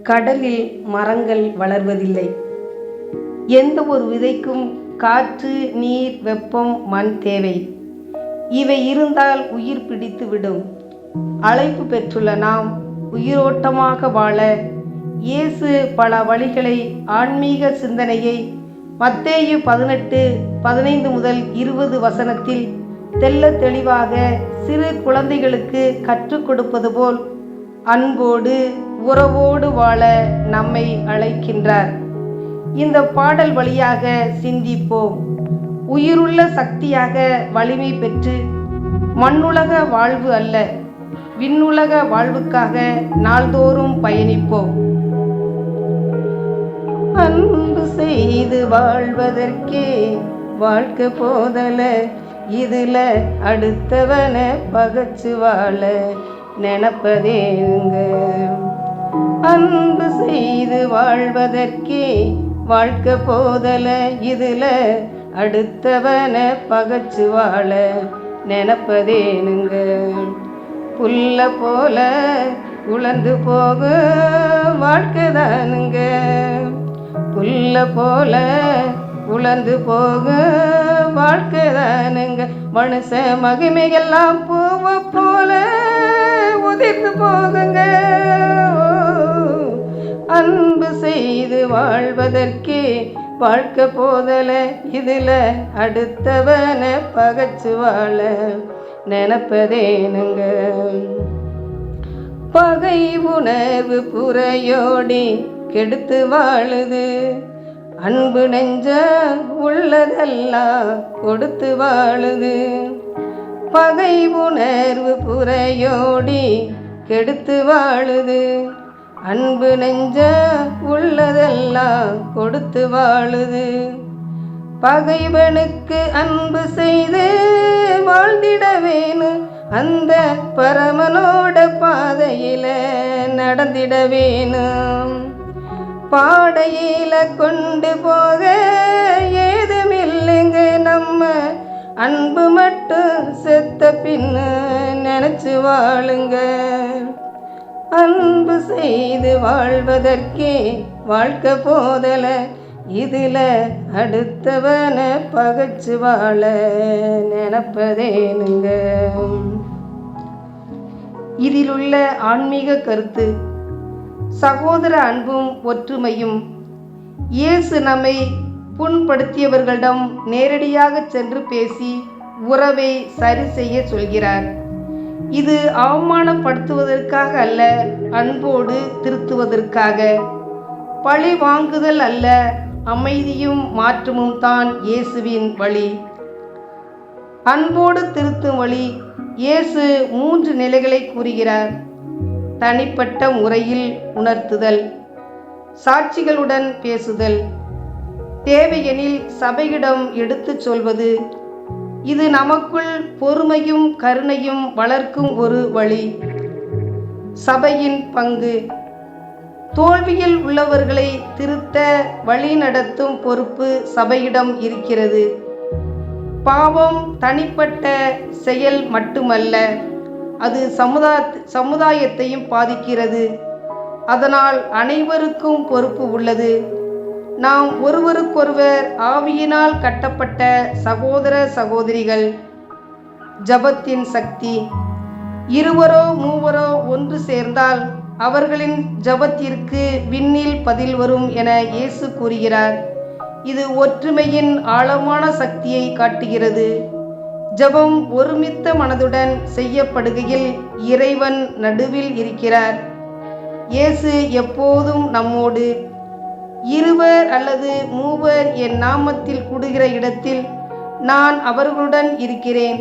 கடலில் மரங்கள் வளர்வதில்லை. எந்த ஒரு விதைக்கும் காற்று, நீர், வெப்பம், மண் தேவை. இவை இருந்தால் உயிர் பிடித்து விடும். அழைப்பு பெற்றுள்ள நாம் உயிரோட்டமாக வாழ இயேசு பல வழிகளை, ஆன்மீக சிந்தனையை மத்தேயு 18:15-20 தெள்ளத் தெளிவாக சிறு குழந்தைகளுக்கு கற்றுக் கொடுப்பது போல் அன்போடு உறவோடு வாழ நம்மை அழைக்கின்றார். இந்த பாடல் வழியாக சிந்திப்போம். உயிருள்ள சக்தியாக வலிமை பெற்று மண்ணுலக வாழ்வு அல்ல, விண்ணுலக வாழ்வுக்காக நாள்தோறும் பயணிப்போம். அன்பு செய்து வாழ்வதற்கே வாழ்க்கை போதல, இதுல அடுத்தவன பகச்சு வாழ நினைப்பதேங்க. அன்பு செய்து வாழ்வதற்கே வாழ்க்கை போதல, இதுல அடுத்தவன பகச்சு வாழ நினைப்பதேனுங்க. புல்ல போல உலர்ந்து போக வாழ்க்கை தானுங்க. புல்ல போல உலர்ந்து போக வாழ்க்கை தானுங்க. மனுஷ மகிமைகள்லாம் பூவ போல உதிர்ந்து போகுங்க. அன்பு செய்து வாழ்வதற்கே வாழ்க்கை போதல, இதுல அடுத்தவன பகச்சு வாழ நினைப்பதேனுங்க. பகை உணர்வு புறையோடி கெடுத்து வாழுது, அன்பு நெஞ்ச உள்ளதெல்லாம் கொடுத்து வாழுது. பகை உணர்வு புறையோடி கெடுத்து வாழுது, அன்பு நெஞ்ச உள்ளதெல்லாம் கொடுத்து வாழுது. பகைவனுக்கு அன்பு செய்து வாழ்ந்திட வேணும், அந்த பரமனோட பாதையில நடந்திட வேணும். பாடையில கொண்டு போக ஏதுமில்லைங்க, நம்ம அன்பு மட்டும் செத்த பின்னு நினைச்சு வாழுங்க. அன்பு செய்து வாழ்வதற்கே வாழ்க்கை போதல, இதுல அடுத்தவன பகச்சு வாழ நினைப்பதேனுங்க. இதிலுள்ள ஆன்மீக கருத்து சகோதர அன்பும் ஒற்றுமையும். இயேசு நம்மை புண்படுத்தியவர்களிடம் நேரடியாக சென்று பேசி உறவை சரி செய்ய சொல்கிறார். இது அவமானப்படுத்துவதற்காக அல்ல, அன்போடு திருத்துவதற்காக. பழி வாங்குதல் அல்ல, அமைதியும் மாற்றமும் தான் இயேசுவின் வழி. அன்போடு திருத்தும் வழி. இயேசு 3 நிலைகளை கூறுகிறார். தனிப்பட்ட முறையில் உணர்த்துதல், சாட்சிகளுடன் பேசுதல், தேவையெனில் சபையிடம் எடுத்துச் சொல்வது. இது நமக்குள் பொறுமையும் கருணையும் வளர்க்கும் ஒரு வழி. சபையின் பங்கு. தோல்வியில் உள்ளவர்களை திருத்த வழி நடத்தும் பொறுப்பு சபையிடம் இருக்கிறது. பாவம் தனிப்பட்ட செயல் மட்டுமல்ல, அது சமுதாயத்தையும் பாதிக்கிறது. அதனால் அனைவருக்கும் பொறுப்பு உள்ளது. நாம் ஒருவருக்கொருவர் ஆவியினால் கட்டப்பட்ட சகோதர சகோதரிகள். ஜபத்தின் சக்தி. 2 3 ஒன்று சேர்ந்தால் அவர்களின் ஜபத்திற்கு விண்ணில் பதில் வரும் என இயேசு கூறுகிறார். இது ஒற்றுமையின் ஆழமான சக்தியை காட்டுகிறது. ஜபம் ஒருமித்த மனதுடன் செய்யப்படுகையில் இறைவன் நடுவில் இருக்கிறார். இயேசு எப்போதும் நம்மோடு. 2 அல்லது 3 என் நாமத்தில் கூடுகிற இடத்தில் நான் அவர்களுடன் இருக்கிறேன்.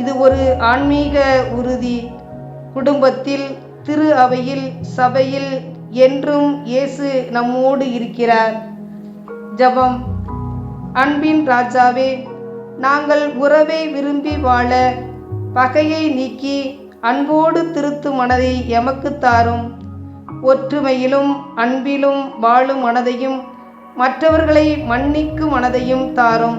இது ஒரு ஆன்மீக உறுதி. குடும்பத்தில், திரு அவையில், சபையில் என்றும் இயேசு நம்மோடு இருக்கிறார். ஜபம். அன்பின் ராஜாவே, நாங்கள் உறவை விரும்பி வாழ, பகையை நீக்கி அன்போடு திருத்தும் மனதை எமக்கு தாரும். ஒற்றுமையிலும் அன்பிலும் வாழும் மனதையும் மற்றவர்களை மன்னிக்கும் மனதையும் தாரும்.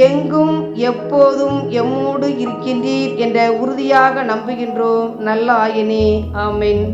எங்கும் எப்போதும் எம்மோடு இருக்கின்றீர் என்ற உறுதியாக நம்புகின்றோம் நல்ல ஆயனே. ஆமென்.